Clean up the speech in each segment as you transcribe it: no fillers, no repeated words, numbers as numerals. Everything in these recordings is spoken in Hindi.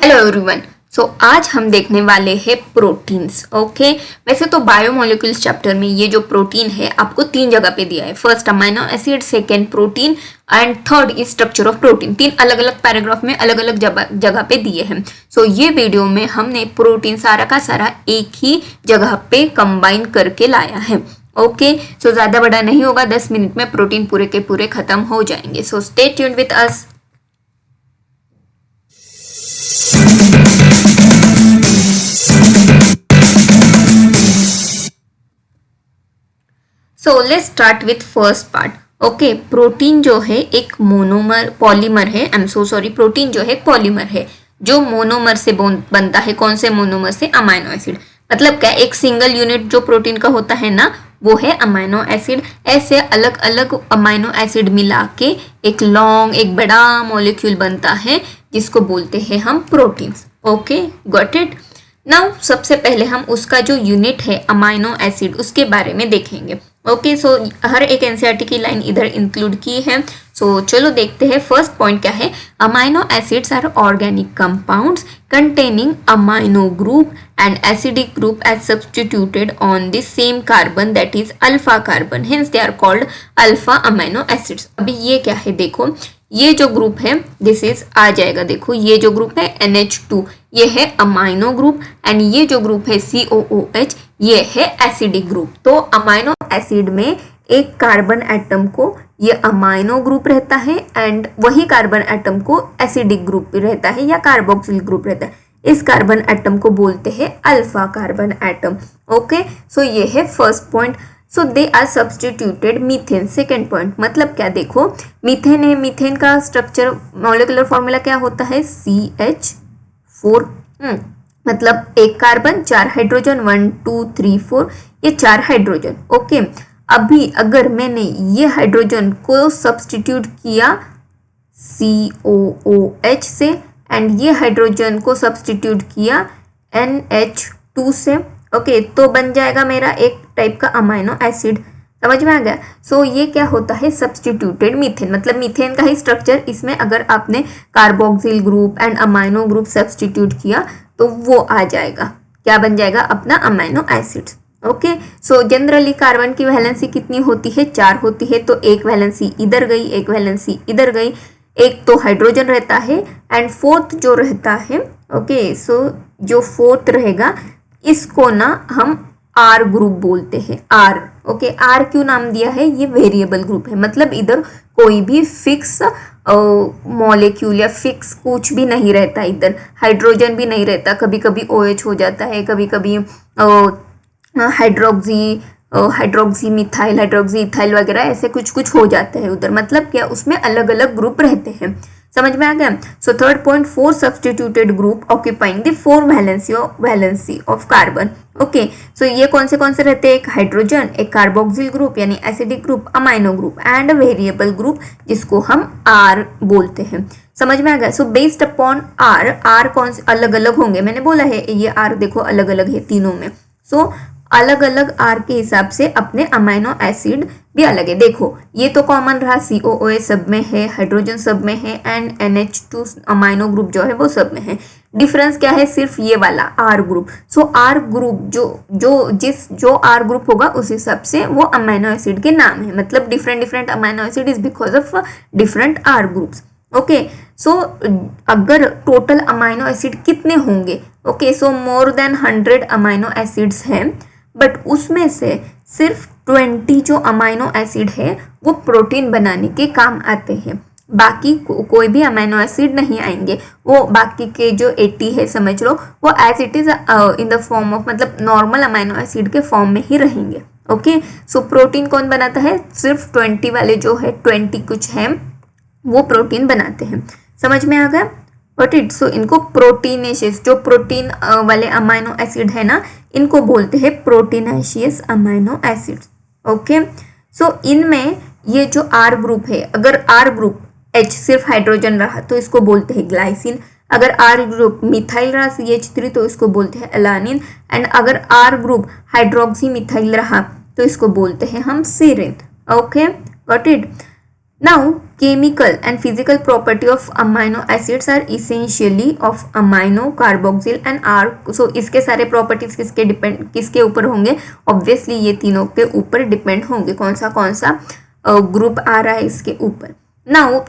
Hello everyone. सो आज हम देखने वाले हैं प्रोटीन्स। ओके, वैसे तो बायोमोलिक्यूल्स चैप्टर में ये जो प्रोटीन है आपको 3 जगह पे दिया है। First amino acid, second protein and third is structure of protein. 3 अलग अलग पैराग्राफ में अलग अलग जगह पे दिए हैं। सो ये वीडियो में हमने प्रोटीन सारा का सारा एक ही जगह पे कंबाइन करके लाया है। ओके, सो ज़्यादा बड़ा नहीं होगा, 10 मिनट में प्रोटीन पूरे के पूरे खत्म हो जाएंगे। So stay tuned with us. So let's start with first part. Okay, protein जो है एक मोनोमर पॉलीमर है। I am so sorry, protein जो है पॉलीमर है जो मोनोमर से बनता है। कौन से मोनोमर से? Amino acid. मतलब क्या, एक सिंगल यूनिट जो प्रोटीन का होता है ना, वो है अमाइनो एसिड। ऐसे अलग अलग अमाइनो एसिड मिला के एक लॉन्ग, एक बड़ा मॉलिक्यूल बनता है जिसको बोलते हैं हम proteins. Okay, got it. Now सबसे पहले हम उसका जो यूनिट है अमाइनो एसिड उसके बारे में देखेंगे। ओके, सो हर एक एनसीईआरटी की लाइन इधर इंक्लूड की है। सो चलो देखते हैं फर्स्ट पॉइंट क्या है। Amino acids are organic compounds containing amino group and acidic group as substituted on the same carbon, that is alpha carbon, hence they are called alpha amino acids. अभी ये क्या है देखो, ये जो ग्रुप है दिस इज आ जाएगा। देखो ये जो ग्रुप है NH2 ये है अमाइनो ग्रुप एंड ये जो ग्रुप है COOH ये है एसिडिक ग्रुप। तो अमाइनो एसिड में एक कार्बन एटम को ये अमाइनो ग्रुप रहता है एंड वही कार्बन एटम को एसिडिक ग्रुप भी रहता है या कार्बोक्सिल ग्रुप रहता है। इस कार्बन एटम को बोलते हैं alpha carbon atom. Okay, so ये है first point. So they are substituted methane. Second point मतलब क्या, देखो मीथेन है, मीथेन का स्ट्रक्चर मॉलिक्यूलर फॉर्मूला क्या होता है? CH4। मतलब एक कार्बन 4 हाइड्रोजन, 1 2 3 4, ये 4 हाइड्रोजन। ओके, अभी अगर मैंने ये हाइड्रोजन को सब्सटीट्यूट किया COOH से एंड ये हाइड्रोजन को सब्सटीट्यूट किया NH2 से, ओके, तो बन जाएगा मेरा एक टाइप का अमाइनो एसिड। समझ में आ गया? सो ये क्या होता है? Substituted methane. मतलब मीथेन का ही स्ट्रक्चर, इसमें अगर आपने carboxyl group and amino group substitute किया तो वो आ जाएगा, क्या बन जाएगा? अपना amino acids. Okay, so generally carbon की वैलेंसी कितनी होती है? 4 होती है। तो एक वैलेंसी इधर गई, एक वैलेंसी इधर गई, एक तो हाइड्रोजन रहता है एंड फोर्थ जो रहता है, ओके, सो जो फोर्थ रहेगा इसको ना हम R ग्रुप बोलते हैं। R, ओके, R क्यों नाम दिया है? ये वेरिएबल ग्रुप है। मतलब इधर कोई भी फिक्स मॉलिक्यूल या फिक्स कुछ भी नहीं रहता, इधर हाइड्रोजन भी नहीं रहता। कभी कभी OH हो जाता है, कभी कभी हाइड्रोक्सी मिथाइल, हाइड्रोक्सी इथाइल वगैरह ऐसे कुछ कुछ हो जाते हैं उधर। मतलब क्या, उसमें अलग अलग ग्रुप रहते हैं। समझ में आ गया? So third point, 4 substituted group occupying the 4 valency of carbon. Okay, so ये कौन से रहते हैं? एक हाइड्रोजन, एक कार्बोक्सिल ग्रुप यानी acidic group, amino group and variable group जिसको हम R बोलते हैं। समझ में आ गया? सो बेस्ड अपॉन R कौन से अलग अलग होंगे? मैंने बोला है ये R देखो अलग अलग है तीनों में। सो अलग अलग R के हिसाब से अपने अमाइनो एसिड भी अलग है। देखो ये तो कॉमन रहा, COOH सब में है, हाइड्रोजन सब में है एंड NH2 अमाइनो ग्रुप जो है वो सब में है। डिफरेंस क्या है? सिर्फ ये वाला R ग्रुप। सो R ग्रुप जो R ग्रुप होगा उस हिसाब से वो अमाइनो एसिड के नाम है। मतलब different amino acid is because of different R groups. Okay, so अगर टोटल अमाइनो एसिड कितने होंगे? Okay, so more than 100 amino acids हैं, बट उसमें से सिर्फ 20 जो अमाइनो एसिड है वो प्रोटीन बनाने के काम आते हैं। बाकी कोई भी अमाइनो एसिड नहीं आएंगे। वो बाकी के जो 80 है समझ लो, वो as it is in the form of, मतलब नॉर्मल अमाइनो एसिड के फॉर्म में ही रहेंगे। ओके, सो प्रोटीन कौन बनाता है? सिर्फ 20 वाले जो है 20 कुछ है वो प्रोटीन बनाते हैं। समझ में आ गया? बट इट, सो इनको प्रोटीनेशियस, जो प्रोटीन वाले अमाइनो एसिड है ना, इनको बोलते हैं प्रोटीनेशियस अमाइनो एसिड्स। ओके, सो इनमें ये जो R ग्रुप है, अगर R ग्रुप H सिर्फ हाइड्रोजन रहा तो इसको बोलते हैं ग्लाइसिन। अगर R ग्रुप मिथाइल रहा CH3 तो इसको बोलते हैं एलानिन एंड अगर R ग्रुप हाइड्रोक्सी मिथाइल रहा तो इसको बोलते हैं हम सीरिन। Okay, got it. Now chemical and physical property of amino acids are essentially of amino, carboxyl and R. So इसके सारे properties किसके ऊपर होंगे? Obviously ये तीनों के ऊपर डिपेंड होंगे। कौन सा ग्रुप आ रहा है इसके ऊपर। नाउ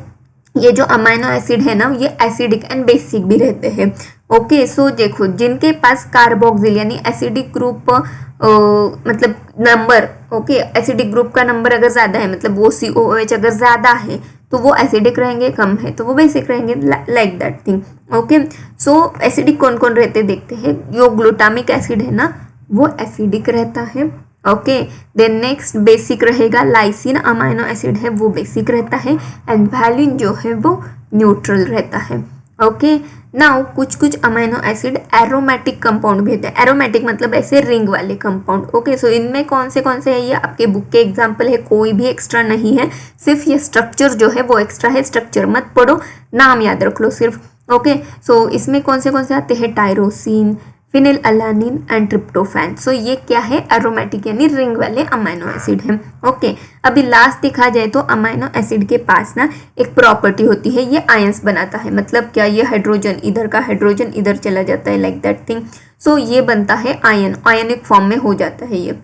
ये जो अमाइनो एसिड है ना, ये एसिडिक एंड बेसिक भी रहते हैं। ओके, सो देखो जिनके पास कार्बोक्सिल यानी एसिडिक ग्रुप मतलब नंबर, ओके, एसिडिक ग्रुप का नंबर अगर ज़्यादा है, मतलब वो COOH अगर ज़्यादा है तो वो एसिडिक रहेंगे, कम है तो वो बेसिक रहेंगे, like that thing. Okay, so acidic कौन कौन रहते देखते हैं। जो ग्लूटामिक एसिड है ना, वो एसिडिक रहता है। ओके, देन नेक्स्ट बेसिक रहेगा लाइसिन अमाइनो एसिड है, वो बेसिक रहता है। एंड वैलिन जो है वो न्यूट्रल रहता है। ओके, नाउ कुछ अमाइनो एसिड एरोमेटिक कंपाउंड भी होते हैं। एरोमेटिक मतलब ऐसे रिंग वाले कंपाउंड। ओके, सो इनमें कौन से है, ये आपके बुक के एग्जाम्पल है, कोई भी एक्स्ट्रा नहीं है, सिर्फ ये स्ट्रक्चर जो है वो एक्स्ट्रा है। स्ट्रक्चर मत पढ़ो, नाम याद रख लो सिर्फ। ओके, सो इसमें कौन से आते हैं, tyrosine, phenyl alanine and tryptophan. So ये क्या है, एरोमेटिक यानी रिंग वाले अमाइनो एसिड हैं। ओके, अभी लास्ट देखा जाए तो अमाइनो एसिड के पास ना एक प्रॉपर्टी होती है, ये आयंस बनाता है। मतलब क्या, ये हाइड्रोजन इधर का हाइड्रोजन इधर चला जाता है, लाइक दैट थिंग। सो ये बनता है आयन, आयनिक फॉर्म में हो जाता है ये।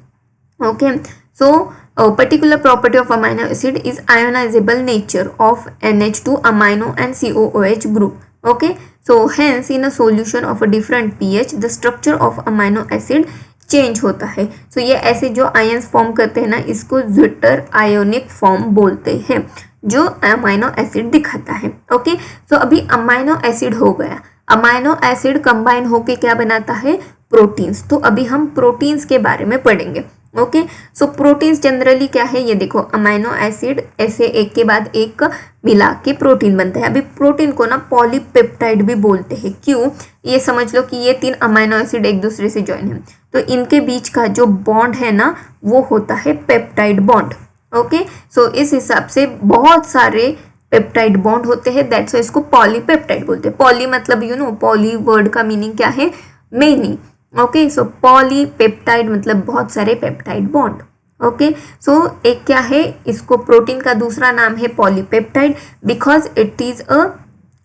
Okay, so particular property of amino acid is ionisable nature of NH2 amino and COOH group. Okay, so hence in a solution of a different pH the structure of amino acid change होता है। so ये ऐसे जो आयंस फॉर्म करते हैं ना, इसको ज्विटर आयोनिक फॉर्म बोलते हैं, जो अमाइनो एसिड दिखाता है। ओके, so अभी अमाइनो एसिड हो गया, अमाइनो एसिड कंबाइन होके क्या बनाता है, प्रोटीन्स। तो अभी हम प्रोटीन्स के बारे में पढ़ेंगे। ओके, सो प्रोटीन्स जनरली क्या है, ये देखो अमाइनो एसिड ऐसे एक के बाद एक मिला के प्रोटीन बनता है। अभी प्रोटीन को ना पॉलीपेप्टाइड भी बोलते हैं। क्यों, ये समझ लो कि ये 3 अमाइनो एसिड एक दूसरे से ज्वाइन है, तो इनके बीच का जो बॉन्ड है ना, वो होता है पेप्टाइड बॉन्ड। ओके, सो इस हिसाब से बहुत सारे पेप्टाइड बॉन्ड होते हैं, दैट्स वाई इसको पॉलीपेप्टाइड बोलते हैं। पॉली मतलब पॉली वर्ड का मीनिंग क्या है, मेनी। ओके, सो पॉलीपेप्टाइड मतलब बहुत सारे पेप्टाइड बॉन्ड। ओके, सो एक क्या है, इसको प्रोटीन का दूसरा नाम है polypeptide, because it is a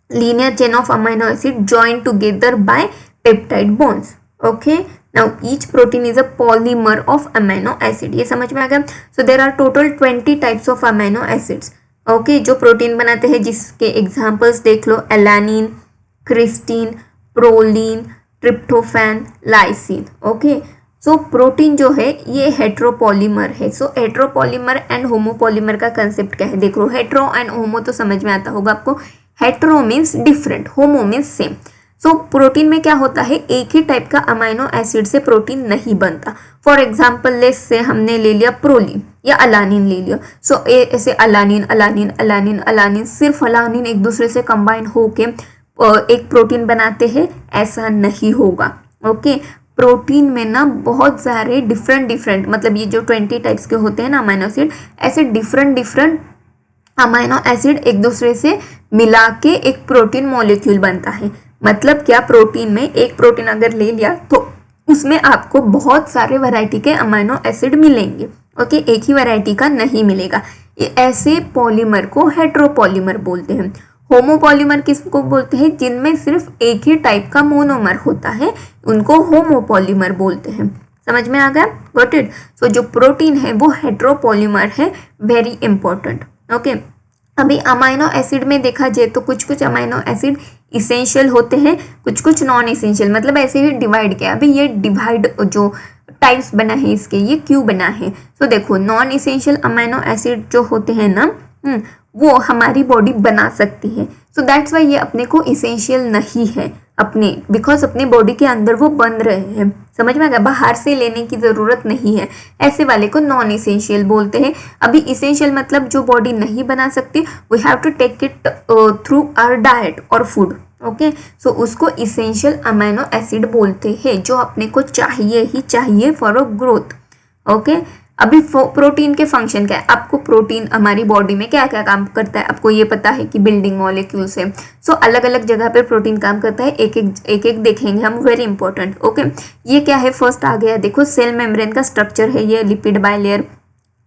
linear chain of amino acid joined together by peptide bonds. Okay, now each protein is a polymer of amino acid. ये समझ में आ गया। So there are total 20 types of amino acids. Okay, जो प्रोटीन बनाते हैं, जिसके एग्जाम्पल्स देख लो, alanine, cystine, proline, tryptophan, lysine. Okay, so protein जो है ये हेट्रोपॉलीमर है। सो हेट्रोपॉलीमर एंड होमोपॉलीमर का कंसेप्ट क्या है, देख लो। हेट्रो एंड होमो तो समझ में आता होगा आपको। हेट्रो मीन्स डिफरेंट, होमो मीन्स सेम। सो प्रोटीन में क्या होता है, एक ही टाइप का अमाइनो एसिड से प्रोटीन नहीं बनता। फॉर एग्जाम्पल लेस से हमने ले लिया प्रोलीन या अलानिन ले लिया। सो ऐसे अलानिन अलानिन अलानिन अलानिन, सिर्फ अलानिन एक दूसरे से कंबाइन होके एक प्रोटीन बनाते हैं, ऐसा नहीं होगा। ओके, प्रोटीन में ना बहुत सारे डिफरेंट मतलब ये जो 20 टाइप्स के होते हैं ना अमाइनो एसिड, ऐसे डिफरेंट अमाइनो एसिड एक दूसरे से मिला के एक प्रोटीन मॉलिक्यूल बनता है। मतलब क्या, प्रोटीन में एक प्रोटीन अगर ले लिया तो उसमें आपको बहुत सारे वैरायटी के अमाइनो एसिड मिलेंगे। ओके, एक ही वैरायटी का नहीं मिलेगा। ऐसे पॉलीमर को हेट्रोपॉलीमर बोलते हैं। होमोपॉलीमर किसको बोलते हैं, जिनमें सिर्फ एक ही टाइप का मोनोमर होता है, उनको होमोपॉलीमर बोलते हैं। समझ में आ गया, गॉट इट। सो जो प्रोटीन है वो हेट्रोपॉलीमर है, वेरी इंपॉर्टेंट। ओके, अभी अमाइनो एसिड में देखा जाए तो कुछ अमाइनो एसिड इसेंशियल होते हैं, कुछ नॉन इसेंशियल, मतलब ऐसे ही डिवाइड किया। अभी ये डिवाइड जो टाइप्स बना है इसके, ये क्यों बना है। सो देखो, नॉन इसेंशियल अमाइनो एसिड जो होते हैं ना, वो हमारी बॉडी बना सकती है। सो दैट्स वाई ये अपने को इसेंशियल नहीं है अपने, बिकॉज अपने बॉडी के अंदर वो बन रहे हैं। समझ में आ गया, बाहर से लेने की ज़रूरत नहीं है। ऐसे वाले को नॉन इसेंशियल बोलते हैं। अभी इसेंशियल मतलब जो बॉडी नहीं बना सकती, we have to take it through our diet और फूड। ओके, सो उसको इसेंशियल अमाइनो एसिड बोलते हैं, जो अपने को चाहिए ही चाहिए फॉर अ ग्रोथ। ओके, अभी प्रोटीन के फंक्शन क्या है, आपको प्रोटीन हमारी बॉडी में क्या क्या काम करता है आपको ये पता है कि बिल्डिंग मॉलिक्यूल्स है। सो अलग अलग जगह पे प्रोटीन काम करता है, एक एक देखेंगे हम, वेरी इंपॉर्टेंट। ओके, ये क्या है, फर्स्ट आ गया, देखो सेल मेम्ब्रेन का स्ट्रक्चर है, ये लिपिड बाइलेयर।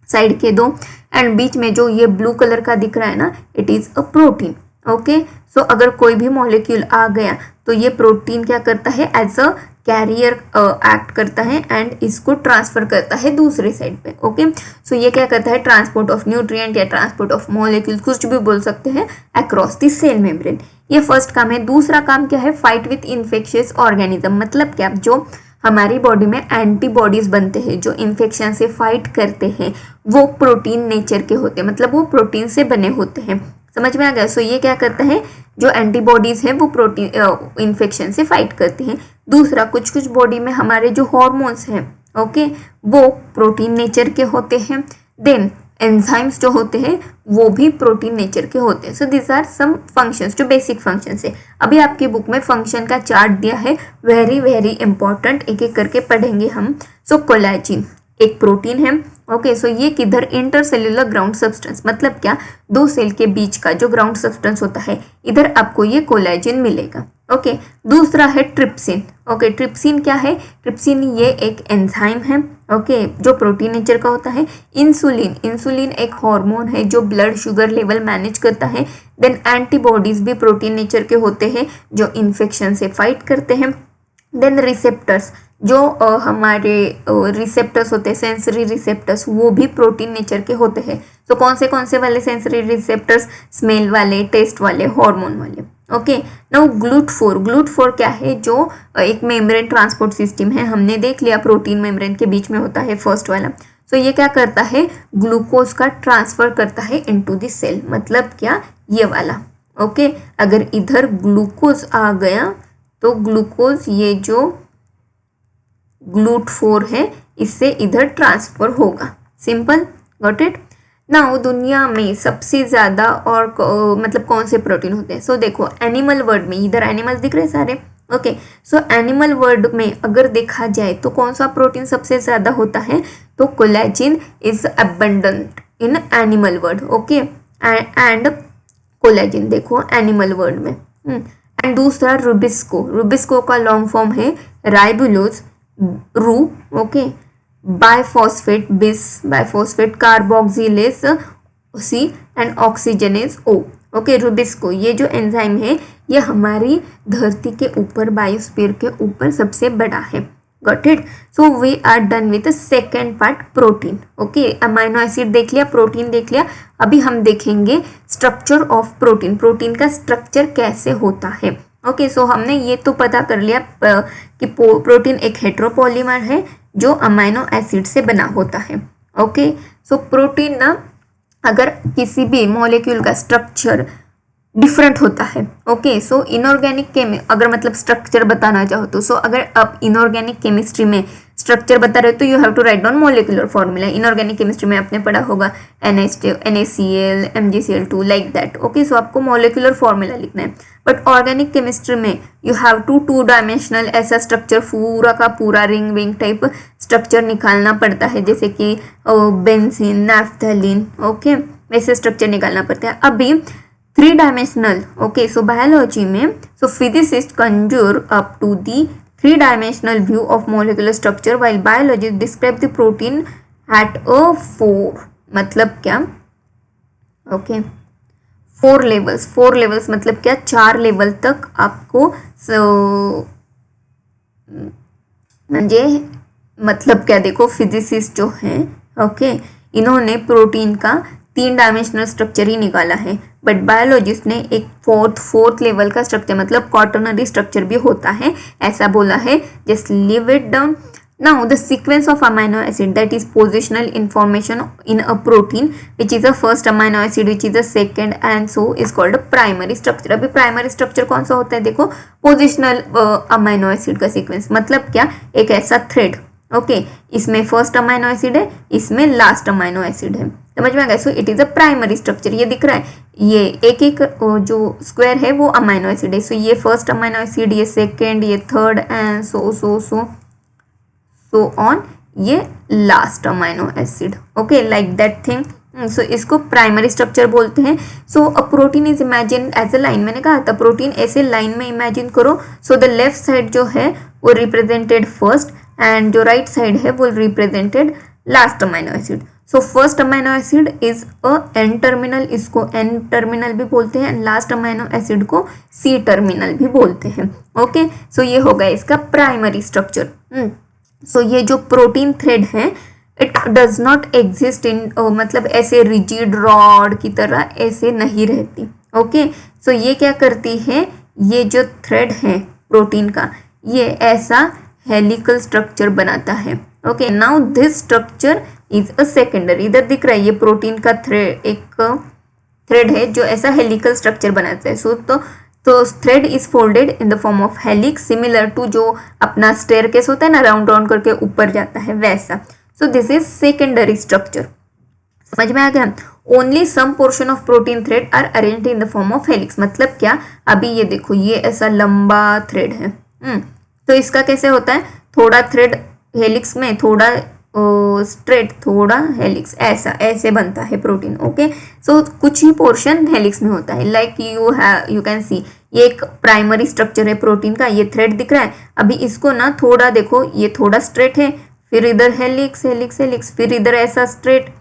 साइड के दो, एंड बीच में जो ये ब्लू कलर का दिख रहा है ना, it is a protein. Okay, so अगर कोई भी मॉलिक्यूल आ गया तो ये प्रोटीन क्या करता है, एज अ कैरियर एक्ट करता है एंड इसको ट्रांसफर करता है दूसरे साइड पे। ओके, सो ये क्या करता है, ट्रांसपोर्ट ऑफ न्यूट्रिएंट या ट्रांसपोर्ट ऑफ मॉलिक्यूल्स, कुछ भी बोल सकते हैं, अक्रॉस द सेल मेम्ब्रेन। ये फर्स्ट काम है। दूसरा काम क्या है, फाइट विथ इन्फेक्शियस ऑर्गेनिज्म। मतलब क्या, जो हमारी बॉडी में एंटीबॉडीज बनते हैं जो इन्फेक्शन से फाइट करते हैं, वो प्रोटीन नेचर के होते हैं, मतलब वो प्रोटीन से बने होते हैं। समझ में आ गया? सो ये क्या करता है, जो एंटीबॉडीज हैं वो प्रोटीन इन्फेक्शन से फाइट करती हैं। दूसरा, कुछ कुछ बॉडी में हमारे जो हॉर्मोन्स हैं, ओके, वो प्रोटीन नेचर के होते हैं। देन एंजाइम्स जो होते हैं वो भी प्रोटीन नेचर के होते हैं। So this are some functions, जो बेसिक फंक्शंस है। अभी आपकी बुक में फंक्शन का चार्ट दिया है, वेरी वेरी इंपॉर्टेंट, एक एक करके पढ़ेंगे हम। सो कोलेजिन एक प्रोटीन है। ओके, सो ये किधर, इंटरसेल्यूलर ग्राउंड सब्सटेंस, मतलब क्या, दो सेल के बीच का जो ग्राउंड सब्सटेंस होता है, इधर आपको ये कोलेजिन मिलेगा। ओके, दूसरा है ट्रिप्सिन। ओके, ट्रिप्सिन क्या है, ट्रिप्सिन ये एक एंजाइम है, ओके, जो प्रोटीन नेचर का होता है। इंसुलिन, इंसुलिन एक हार्मोन है जो ब्लड शुगर लेवल मैनेज करता है। देन एंटीबॉडीज भी प्रोटीन नेचर के होते हैं जो इन्फेक्शन से फाइट करते हैं। देन रिसेप्टर्स, जो हमारे रिसेप्टर्स होते हैं, सेंसरी रिसेप्टर्स, वो भी प्रोटीन नेचर के होते हैं। तो कौन से वाले सेंसरी रिसेप्टर्स, स्मेल वाले, टेस्ट वाले, हार्मोन वाले। ओके, नाउ ग्लूट4, ग्लूट4 क्या है, जो एक मेम्ब्रेन ट्रांसपोर्ट सिस्टम है, हमने देख लिया प्रोटीन मेम्ब्रेन के बीच में होता है फर्स्ट वाला। सो ये क्या करता है, ग्लूकोज का ट्रांसफर करता है इनटू द सेल, मतलब क्या, ये वाला। ओके, अगर इधर ग्लूकोज आ गया तो ग्लूकोज, ये जो ग्लूट4 है, इससे इधर ट्रांसफर होगा। Simple, got it. नाउ दुनिया में सबसे ज़्यादा और मतलब कौन से प्रोटीन होते हैं? सो देखो, एनिमल वर्ल्ड में, इधर एनिमल्स दिख रहे हैं सारे। ओके, सो एनिमल वर्ल्ड में अगर देखा जाए तो कौन सा प्रोटीन सबसे ज़्यादा होता है? तो collagen is abundant in animal world. Okay, and collagen देखो एनिमल वर्ल्ड में। एंड दूसरा रुबिस्को, रुबिस्को का लॉन्ग फॉर्म है ribulose, ru, okay, biphosphate bis, biphosphate carboxylase c and oxygenase o. Okay, rubisco ये जो एंजाइम है, ये हमारी धरती के ऊपर, बायोस्फीयर के ऊपर सबसे बड़ा है। Got it. So we are done with second part, protein. Okay, amino acid देख लिया, प्रोटीन देख लिया। अभी हम देखेंगे स्ट्रक्चर ऑफ प्रोटीन, प्रोटीन का स्ट्रक्चर कैसे होता है। ओके, सो हमने ये तो पता कर लिया कि प्रोटीन एक हेट्रोपॉलीमर है जो अमाइनो एसिड से बना होता है। ओके, सो प्रोटीन ना, अगर किसी भी मॉलिक्यूल का स्ट्रक्चर डिफरेंट होता है, ओके, सो इनऑर्गेनिक अगर मतलब स्ट्रक्चर बताना चाहो तो, सो अगर आप इनऑर्गेनिक केमिस्ट्री में स्ट्रक्चर बता रहे हो तो you have to write down molecular formula. Inorganic chemistry में आपने पढ़ा होगा NaCl, MgCl2 like that. Okay, so आपको मॉलिक्यूलर फॉर्मूला लिखना है। बट ऑर्गेनिक केमिस्ट्री में यू हैव टू डायमेंशनल ऐसा स्ट्रक्चर, पूरा का पूरा रिंग विंग टाइप स्ट्रक्चर निकालना पड़ता है, जैसे कि बेंजीन, नैफ्थलीन, ओके, वैसे स्ट्रक्चर निकालना पड़ता है। अभी 3 डायमेंशनल, ओके, सो बायोलॉजी में, so physicist conjure up to the 3 dimensional view of molecular structure while biologist describe the protein at a 4, मतलब क्या, ओके, 4 लेवल्स, 4 लेवल्स मतलब क्या, 4 लेवल तक आपको म्हणजे मतलब क्या, देखो फिजिसिस्ट जो हैं, ओके, इन्होंने प्रोटीन का 3 डायमेंशनल स्ट्रक्चर ही निकाला है, बट बायोलॉजिस्ट ने एक फोर्थ लेवल का स्ट्रक्चर, मतलब क्वाटर्नरी स्ट्रक्चर भी होता है, ऐसा बोला है। Just leave it down. Now the sequence of amino acid, that is positional information in a protein which is a first amino acid which is a second and so is called a primary structure. अभी प्राइमरी स्ट्रक्चर कौन सा होता है? देखो, पोजिशनल अमाइनो एसिड का सीक्वेंस, मतलब क्या, एक ऐसा थ्रेड, ओके, इसमें फर्स्ट अमाइनो एसिड है, इसमें लास्ट अमाइनो एसिड है। समझ में आ गया? So it is a primary structure. ये दिख रहा है, ये एक एक जो स्क्वायर है वो अमाइनो एसिड है। सो ये फर्स्ट अमाइनो एसिड, ये सेकेंड, ये थर्ड एंड सो ऑन, ये last amino acid. Okay, like that thing. So इसको प्राइमरी स्ट्रक्चर बोलते हैं। So a protein is imagine as a line, मैंने कहा था प्रोटीन ऐसे लाइन में इमेजिन करो। सो द लेफ्ट साइड जो है वो रिप्रेजेंटेड फर्स्ट एंड जो राइट साइड है वो represented last amino acid. So first amino acid is a N terminal, इसको एन टर्मिनल भी बोलते हैं, एंड लास्ट अमाइनो एसिड को सी टर्मिनल भी बोलते हैं। ओके, सो ये होगा इसका प्राइमरी स्ट्रक्चर। सो ये जो प्रोटीन थ्रेड है it does not exist in, मतलब ऐसे रिजिड रॉड की तरह ऐसे नहीं रहती। ओके, सो ये क्या करती है, ये जो थ्रेड है प्रोटीन का ये ऐसा हेलिकल स्ट्रक्चर बनाता है। Okay, now this structure is a secondary, इधर दिख रहा है ये प्रोटीन का थ्रेड, एक थ्रेड है जो ऐसा हेलिकल स्ट्रक्चर बनाता है। सो तो thread is folded in the form of helix, similar to जो अपना स्टेयरकेस होता है ना, राउंड राउंड करके ऊपर जाता है वैसा। So this is secondary structure. समझ में आ गया? Only some portion of protein thread are arranged in the form of helix, मतलब क्या, अभी ये देखो ये ऐसा लंबा थ्रेड है। तो इसका कैसे होता है, थोड़ा थ्रेड हेलिक्स में, थोड़ा स्ट्रेट, थोड़ा हेलिक्स, ऐसा ऐसे बनता है प्रोटीन। ओके, सो कुछ ही पोर्शन हेलिक्स में होता है। लाइक यू कैन सी, ये एक प्राइमरी स्ट्रक्चर है प्रोटीन का, ये थ्रेड दिख रहा है। अभी इसको ना थोड़ा देखो, ये थोड़ा स्ट्रेट है, फिर इधर हेलिक्स हेलिक्स हेलिक्स, फिर इधर ऐसा स्ट्रेट,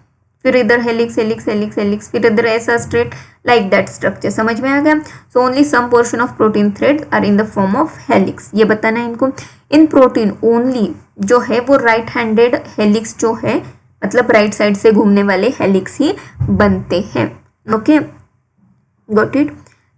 फिर इधर हेलिक्स हेलिक्स हेलिक्स हेलिक्स, फिर इधर ऐसा स्ट्रेट, लाइक दैट स्ट्रक्चर। समझ में आ गया? So only some portion of protein thread are in the form of helix, ये बताना है इनको। इन प्रोटीन ओनली जो है वो राइट हैंडेड हेलिक्स जो है, मतलब राइट साइड से घूमने वाले हेलिक्स ही बनते हैं। Okay, got it?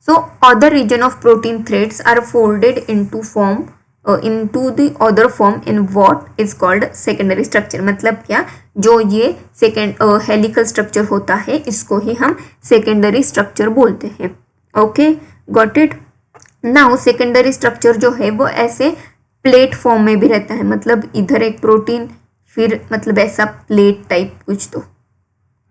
So other region of protein threads are folded into form into the other form in what is called secondary structure, मतलब क्या, जो ये सेकेंड हेलिकल स्ट्रक्चर होता है इसको ही हम सेकेंडरी स्ट्रक्चर बोलते हैं। Okay, got it? Now secondary structure जो है वो ऐसे प्लेट फॉर्म में भी रहता है, मतलब इधर एक प्रोटीन, फिर मतलब ऐसा प्लेट टाइप कुछ, तो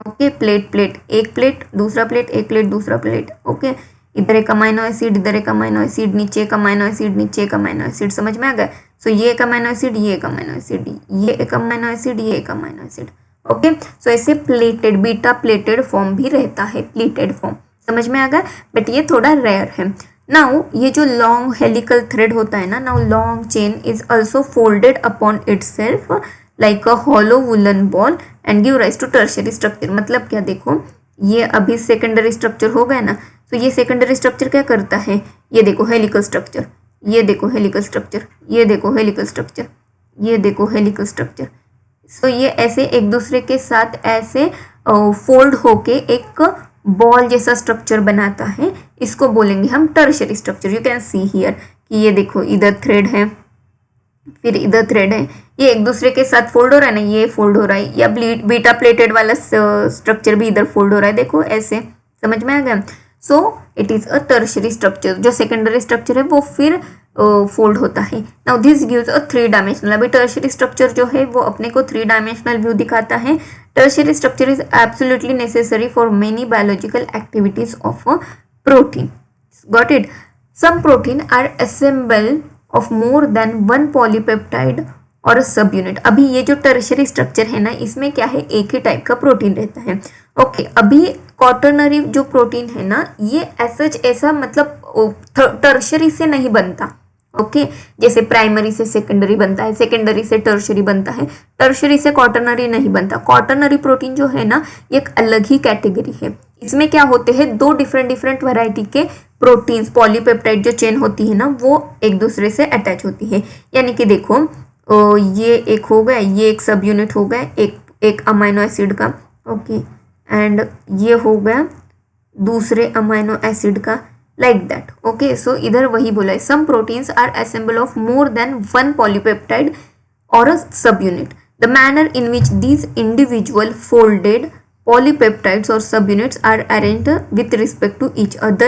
ओके, प्लेट प्लेट, एक प्लेट दूसरा प्लेट, एक प्लेट दूसरा प्लेट। ओके, इधर एक अमाइनो एसिड, इधर एक अमाइनो एसिड, नीचे एक अमाइनो एसिड, नीचे एक अमाइनो एसिड। समझ में आ गया? सो ये एक अमाइनो एसिड, ये एक अमाइनो एसिड, ये एक अमाइनो एसिड, ये एक अमाइनो एसिड। ओके, सो ऐसे प्लेटेड, बीटा प्लेटेड फॉर्म भी रहता है, प्लेटेड फॉर्म। समझ में आ गया? बट ये थोड़ा रेयर है। नाउ ये जो लॉन्ग हेलिकल थ्रेड होता है ना, now long chain is also folded upon itself like a hollow woollen ball and give rise to tertiary structure. मतलब क्या, देखो ये अभी सेकेंडरी स्ट्रक्चर हो गया ना, तो ये सेकेंडरी स्ट्रक्चर क्या करता है, ये देखो हेलिकल स्ट्रक्चर, ये देखो हेलिकल स्ट्रक्चर, ये देखो हेलिकल स्ट्रक्चर, ये देखो हेलिकल स्ट्रक्चर। सो ये ऐसे एक दूसरे के साथ ऐसे फोल्ड होके एक बॉल जैसा स्ट्रक्चर बनाता है, इसको बोलेंगे हम tertiary structure. You can see here कि ये देखो इधर थ्रेड है, फिर इधर थ्रेड है, ये एक दूसरे के साथ फोल्ड हो रहा है ना, ये फोल्ड हो रहा है, या बीटा प्लेटेड वाला स्ट्रक्चर भी इधर फोल्ड हो रहा है, देखो ऐसे। समझ में आ गया? So it is a tertiary structure. जो सेकेंडरी स्ट्रक्चर है वो फिर फोल्ड होता है। Now this gives a 3 dimensional, अभी टर्शियरी स्ट्रक्चर जो है वो अपने को 3 डायमेंशनल व्यू दिखाता है। Tertiary structure is absolutely necessary for many biological activities of protein. Got it? Some protein are assembled of more than one polypeptide और सब यूनिट। अभी ये जो टर्शियरी स्ट्रक्चर है ना, इसमें क्या है, एक ही टाइप का प्रोटीन रहता है। ओके, अभी क्वाटरनरी जो प्रोटीन है ना, ये ऐसा मतलब टर्शियरी से नहीं बनता। ओके, जैसे प्राइमरी से सेकेंडरी बनता है, सेकेंडरी से टर्शियरी बनता है, टर्शियरी से क्वाटरनरी नहीं बनता। क्वाटरनरी प्रोटीन जो है ना, ये एक अलग ही कैटेगरी है। इसमें क्या होते हैं, 2 डिफरेंट वैरायटी के प्रोटीन्स, पॉलीपेप्टाइड जो चेन होती है ना, वो एक दूसरे से अटैच होती है। यानी कि देखो ये एक हो गया, ये एक सब यूनिट हो गया एक अमाइनो एसिड का। ओके, एंड ये हो गया दूसरे अमाइनो एसिड का, लाइक दैट। ओके, सो इधर वही बोला है, some proteins are assemble of more than one polypeptide or a subunit. The manner in which these individual folded polypeptides or subunits are arranged with respect to each other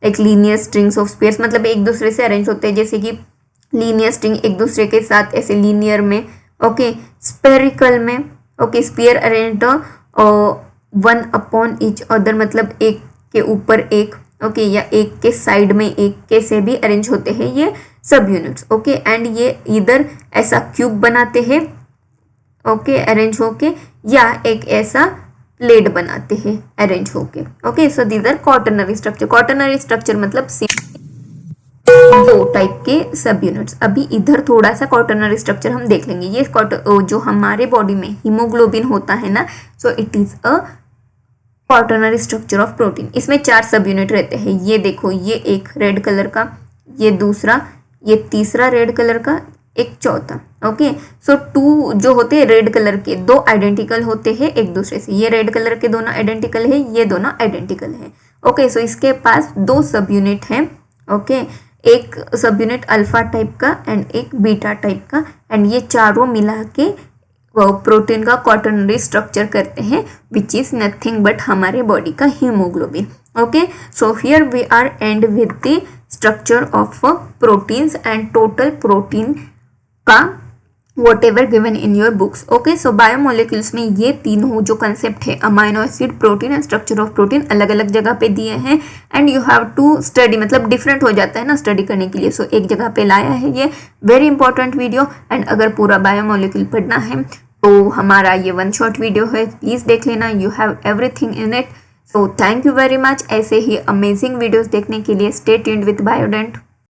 like linear strings of pairs, मतलब एक दूसरे से अरेंज होते हैं, जैसे कि लीनियर स्ट्रिंग एक दूसरे के साथ ऐसे लीनियर में। ओके, स्पेरिकल में, okay, sphere arranged one upon each other, मतलब एक के ऊपर एक, ओके, या एक के साइड में एक के से भी अरेंज होते हैं ये सब यूनिट्स। ओके, एंड ये इधर ऐसा क्यूब बनाते हैं, ओके, अरेंज होके, या एक ऐसा प्लेट बनाते हैं अरेंज होके। Okay, so these are quaternary structure. Quaternary structure मतलब दो टाइप के सब यूनिट्स। अभी इधर थोड़ा सा क्वाटरनरी स्ट्रक्चर हम देख लेंगे। ये जो हमारे बॉडी में हीमोग्लोबिन होता है ना, so it is a quaternary structure of protein. इसमें 4 सब यूनिट रहते हैं। ये देखो, ये एक रेड कलर का, ये दूसरा, ये तीसरा रेड कलर का, एक चौथा। ओके, सो 2 जो होते हैं रेड कलर के, 2 आइडेंटिकल होते हैं एक दूसरे से। ये रेड कलर के दोनों आइडेंटिकल है, ये दोनों आइडेंटिकल है। ओके, सो इसके पास 2 सब यूनिट हैं। ओके, एक सब यूनिट अल्फा टाइप का एंड एक बीटा टाइप का, एंड ये चारों मिला के प्रोटीन का क्वाटरनरी स्ट्रक्चर करते हैं, विच इज नथिंग बट हमारे बॉडी का haemoglobin. Okay, so here we are end with the structure of proteins and total protein का whatever given in your books. Okay, so biomolecules में ये तीनों जो कंसेप्ट है, amino acid, protein and structure of protein, अलग अलग जगह पे दिए हैं and you have to study, मतलब डिफरेंट हो जाता है ना स्टडी करने के लिए। सो एक जगह पे लाया है ये वेरी इंपॉर्टेंट वीडियो। एंड अगर पूरा बायोमोलिक्यूल पढ़ना है तो हमारा ये 1 शॉर्ट वीडियो है, प्लीज़ देख लेना, you have everything in it. So thank you very much. ऐसे ही अमेजिंग वीडियोज़ देखने के लिए स्टे ट्यून्ड विद बायोडेंट।